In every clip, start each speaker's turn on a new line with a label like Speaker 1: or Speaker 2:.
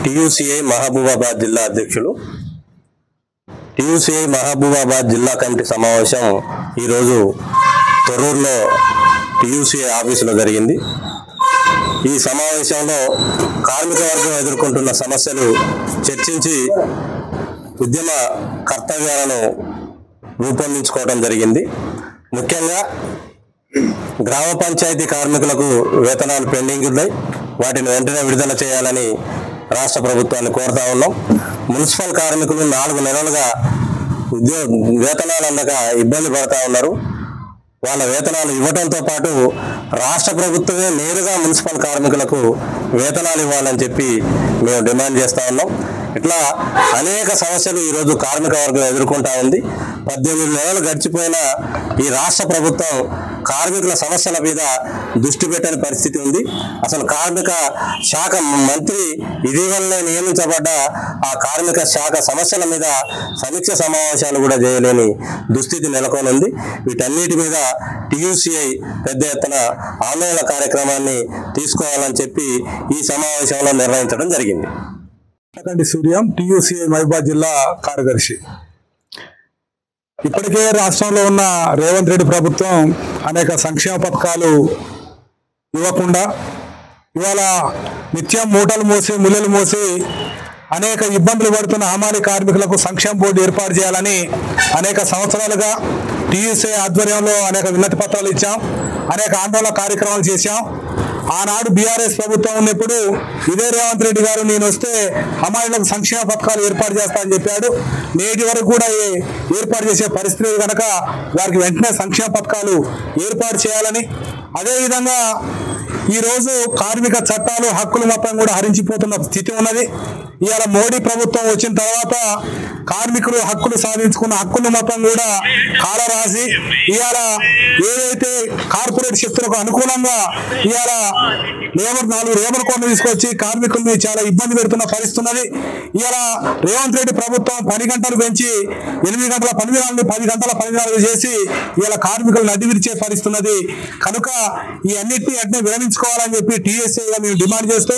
Speaker 1: TUCI Mahabubabad జిల్లా అధ్యక్షులు. TUCI Mahabubabad జిల్లా కమిటీ సమావేశం ఈరోజు తొర్రూరులో టీయూసీఐ ఆఫీసులో జరిగింది. ఈ సమావేశంలో కార్మిక వర్గం ఎదుర్కొంటున్న సమస్యలు చర్చించి ఉద్యమ కర్తవ్యాలను రూపొందించుకోవడం జరిగింది. ముఖ్యంగా గ్రామ పంచాయతీ కార్మికులకు వేతనాలు పెండింగ్ ఉన్నాయి, వాటిని వెంటనే విడుదల చేయాలని రాష్ట్ర ప్రభుత్వాన్ని కోరుతా ఉన్నాం. మున్సిపల్ కార్మికులు 4 నెలలుగా వేతనాలు అందక ఇబ్బంది పడతా ఉన్నారు. వాళ్ళ వేతనాలు ఇవ్వడంతో పాటు రాష్ట్ర ప్రభుత్వమే నేరుగా మున్సిపల్ కార్మికులకు వేతనాలు ఇవ్వాలని చెప్పి మేము డిమాండ్ చేస్తూ ఉన్నాం. ఇట్లా అనేక సమస్యలు ఈరోజు కార్మిక వర్గం ఎదుర్కొంటా ఉంది. 18 నెలలు గడిచిపోయినా ఈ రాష్ట్ర ప్రభుత్వం కార్మికుల సమస్యల మీద దృష్టి పెట్టని పరిస్థితి ఉంది. అసలు కార్మిక శాఖ మంత్రి ఇటీవలనే నియమించబడ్డ ఆ కార్మిక శాఖ సమస్యల మీద సమీక్ష సమావేశాలు కూడా చేయలేని దుస్థితి నెలకొని ఉంది. వీటన్నిటి మీద టీయూసీఐ పెద్ద ఎత్తున ఆందోళన కార్యక్రమాన్ని తీసుకోవాలని చెప్పి ఈ సమావేశంలో నిర్వహించడం జరిగింది.
Speaker 2: సూర్యం, టీయూసీఐ మహబూబాబాద్ జిల్లా కార్యదర్శి. ఇప్పటికే రాష్ట్రంలో ఉన్న రేవంత్ రెడ్డి ప్రభుత్వం అనేక సంక్షేమ పథకాలు ఇవ్వకుండా ఇవాళ నిత్యం మూటలు మోసి ముళ్ళలు మోసి అనేక ఇబ్బందులు పడుతున్న హమాలి కార్మికులకు సంక్షేమ బోర్డు ఏర్పాటు చేయాలని అనేక సంవత్సరాలుగా టీయూసీఐ ఆధ్వర్యంలో అనేక వినతి పత్రాలు ఇచ్చాం, అనేక ఆందోళన కార్యక్రమాలు చేశాం. ఆనాడు బీఆర్ఎస్ ప్రభుత్వం ఉన్నప్పుడు ఇదే రేవంత్ రెడ్డి గారు నేను వస్తే హమాలీలకు సంక్షేమ పథకాలు ఏర్పాటు చేస్తానని చెప్పాడు. నేటి వరకు కూడా ఏర్పాటు చేసే పరిస్థితి కనుక వారికి వెంటనే సంక్షేమ పథకాలు ఏర్పాటు చేయాలని, అదేవిధంగా ఈరోజు కార్మిక చట్టాలు హక్కులు మొత్తం కూడా హరించిపోతున్న స్థితి ఉన్నది. ఇవాళ మోడీ ప్రభుత్వం వచ్చిన తర్వాత కార్మికులు హక్కులు సాధించుకున్న హక్కులు మొత్తం కూడా కాలరాసి ఇవాళ ఏదైతే కార్పొరేట్ శక్తులకు అనుకూలంగా ఇవాళ 4 లేబర్ కోడ్లు తీసుకొచ్చి కార్మికుల్ని చాలా ఇబ్బంది పెడుతున్న పరిస్థితి ఉన్నది. ఇవాళ రేవంత్ రెడ్డి ప్రభుత్వం 10 గంటలు పెంచి 8 గంటల 10 గంటల 10 చేసి ఇవాళ కార్మికులు నడ్డి విరిచే పరిస్థితి ఉన్నది. కనుక ఈ అన్నింటినీ వెంటనే విరమించుకోవాలని చెప్పి టీఎస్ఐగా మేము డిమాండ్ చేస్తూ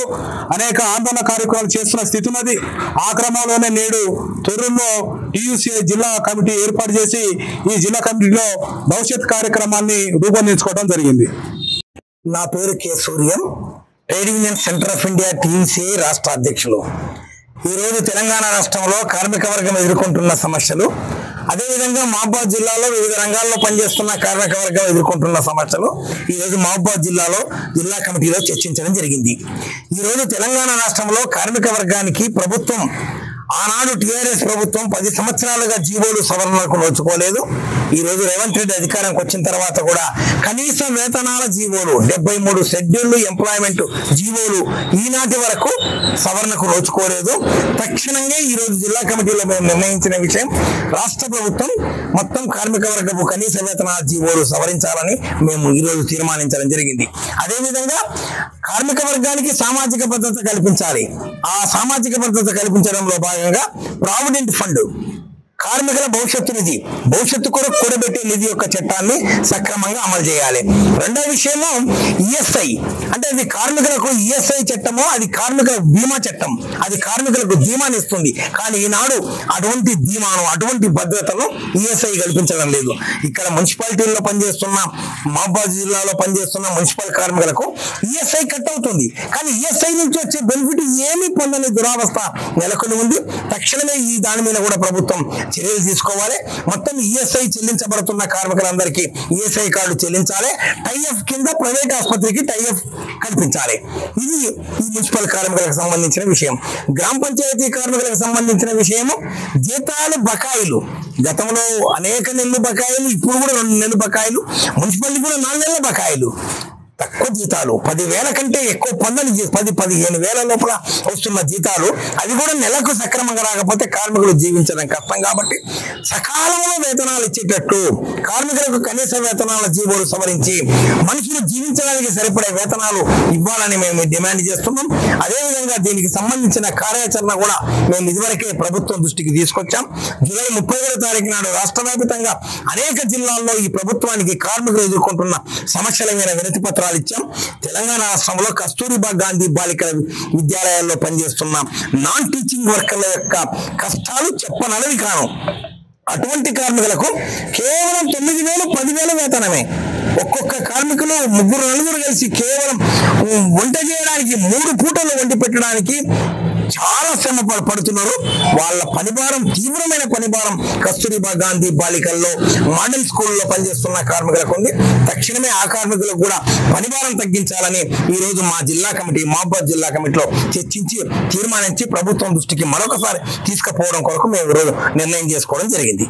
Speaker 2: అనేక ఆందోళన కార్యక్రమాలు చేస్తున్న స్థితి ఉన్నది. ఆ క్రమంలోనే నేడు తొర్రూరులో టీయూసీఐ జిల్లా కమిటీ ఏర్పాటు చేసి ఈ జిల్లా కమిటీలో భవిష్యత్ కార్యక్రమాన్ని రూపొందించుకోవడం జరిగింది.
Speaker 3: నా పేరు K Suryam, trade union centre of India TUCI రాష్ట్ర అధ్యక్షులు. ఈరోజు తెలంగాణ రాష్ట్రంలో కార్మిక వర్గం ఎదుర్కొంటున్న సమస్యలు, అదేవిధంగా మహబూబాబాద్ జిల్లాలో వివిధ రంగాల్లో పనిచేస్తున్న కార్మిక వర్గం ఎదుర్కొంటున్న సమస్యలు ఈరోజు మహబూబాబాద్ జిల్లాలో జిల్లా కమిటీలో చర్చించడం జరిగింది. ఈరోజు తెలంగాణ రాష్ట్రంలో కార్మిక వర్గానికి ప్రభుత్వం ఆనాడు టీఆర్ఎస్ ప్రభుత్వం 10 సంవత్సరాలుగా జీవోలు సవరణలకు నోచుకోలేదు. ఈరోజు రేవంత్ రెడ్డి అధికారంకి వచ్చిన తర్వాత కూడా కనీస వేతనాల జీవోలు 73 షెడ్యూల్డ్ ఎంప్లాయ్మెంట్ జీవోలు ఈనాటి వరకు సవరణకు నోచుకోలేదు. తక్షణంగా ఈరోజు జిల్లా కమిటీలో మేము నిర్ణయించిన విషయం, రాష్ట్ర ప్రభుత్వం మొత్తం కార్మిక వర్గపు కనీస వేతనాల జీవోలు సవరించాలని మేము ఈరోజు తీర్మానించడం జరిగింది. అదేవిధంగా కార్మిక వర్గానికి సామాజిక భద్రత కల్పించాలి. ఆ సామాజిక భద్రత కల్పించడంలో భాగంగా ప్రావిడెంట్ ఫండ్, కార్మికుల భవిష్యత్తు నిధి, భవిష్యత్తు కొరకు కూడబెట్టే నిధి యొక్క చట్టాన్ని సక్రమంగా అమలు చేయాలి. రెండో విషయము ఈఎస్ఐ, అంటే అది కార్మికులకు ఈఎస్ఐ చట్టమో అది కార్మిక బీమా చట్టం, అది కార్మికులకు బీమాని ఇస్తుంది. కానీ ఈనాడు అటువంటి బీమాను అటువంటి భద్రతను ఈఎస్ఐ కల్పించడం లేదు. ఇక్కడ మున్సిపాలిటీల్లో పనిచేస్తున్న మహబూబాబాద్ జిల్లాలో పనిచేస్తున్న మున్సిపల్ కార్మికులకు ఈఎస్ఐ కట్ అవుతుంది, కానీ ఈఎస్ఐ నుంచి వచ్చే బెనిఫిట్ ఏమీ పొందని దురావస్థ నెలకొని ఉంది. తక్షణమే ఈ దాని మీద కూడా ప్రభుత్వం చర్యలు తీసుకోవాలి. మొత్తం ఈఎస్ఐ చెల్లించబడుతున్న కార్మికులందరికీ ఈఎస్ఐ కార్డు చెల్లించాలి. టైఎఫ్ కింద ప్రైవేట్ ఆసుపత్రికి టైఎఫ్ కల్పించాలి. ఇది ఈ మున్సిపల్ కార్మికులకు సంబంధించిన విషయం. గ్రామ పంచాయతీ కార్మికులకు సంబంధించిన విషయము జీతాలు బకాయిలు, గతంలో అనేక నెలలు బకాయిలు, ఇప్పుడు కూడా 2 నెలలు బకాయిలు, మున్సిపాలిటీ కూడా 4 నెలల బకాయిలు, తక్కువ జీతాలు 10,000 కంటే ఎక్కువ పొందని 10-15 వేల లోపల వస్తున్న జీతాలు, అది కూడా నెలకు సక్రమంగా రాకపోతే కార్మికులు జీవించడం కష్టం. కాబట్టి సకాలంలో వేతనాలు ఇచ్చేటట్టు కార్మికులకు కనీస వేతనాల జీవోలు సవరించి మనుషులు జీవించడానికి సరిపడే వేతనాలు ఇవ్వాలని మేము డిమాండ్ చేస్తున్నాం. అదేవిధంగా దీనికి సంబంధించిన కార్యాచరణ కూడా మేము ఇదివరకే ప్రభుత్వం దృష్టికి తీసుకొచ్చాం. జూలై 31వ తారీఖు నాడు రాష్ట్ర వ్యాప్తంగా అనేక జిల్లాల్లో ఈ ప్రభుత్వానికి కార్మికులు ఎదుర్కొంటున్న సమస్యల మీద వినతి పత్రాలు వేతనాలు ఇచ్చాం. తెలంగాణ రాష్ట్రంలో కస్తూరిబా గాంధీ బాలికల విద్యాలయాల్లో పనిచేస్తున్న నాన్ టీచింగ్ వర్కర్ల యొక్క కష్టాలు చెప్పనలవి కాను. అటువంటి కార్మికులకు కేవలం 9,000 10,000 వేతనమే. ఒక్కొక్క కార్మికులు 3 నలుగురు కలిసి కేవలం వంట చేయడానికి 3 పూటలు వండి పెట్టడానికి చాలా శ్రమ పడుతున్నారు. వాళ్ళ పనిభారం, తీవ్రమైన పనిభారం కస్తూరిబా గాంధీ బాలికల్లో మోడల్ స్కూల్లో పనిచేస్తున్న కార్మికులకు ఉంది. తక్షణమే ఆ కార్మికులకు కూడా పనిభారం తగ్గించాలని ఈరోజు మా జిల్లా కమిటీ, మహబూబాబాద్ జిల్లా కమిటీలో చర్చించి తీర్మానించి ప్రభుత్వం దృష్టికి మరొకసారి తీసుకుపోవడం కొరకు మేము ఈరోజు నిర్ణయం చేసుకోవడం జరిగింది.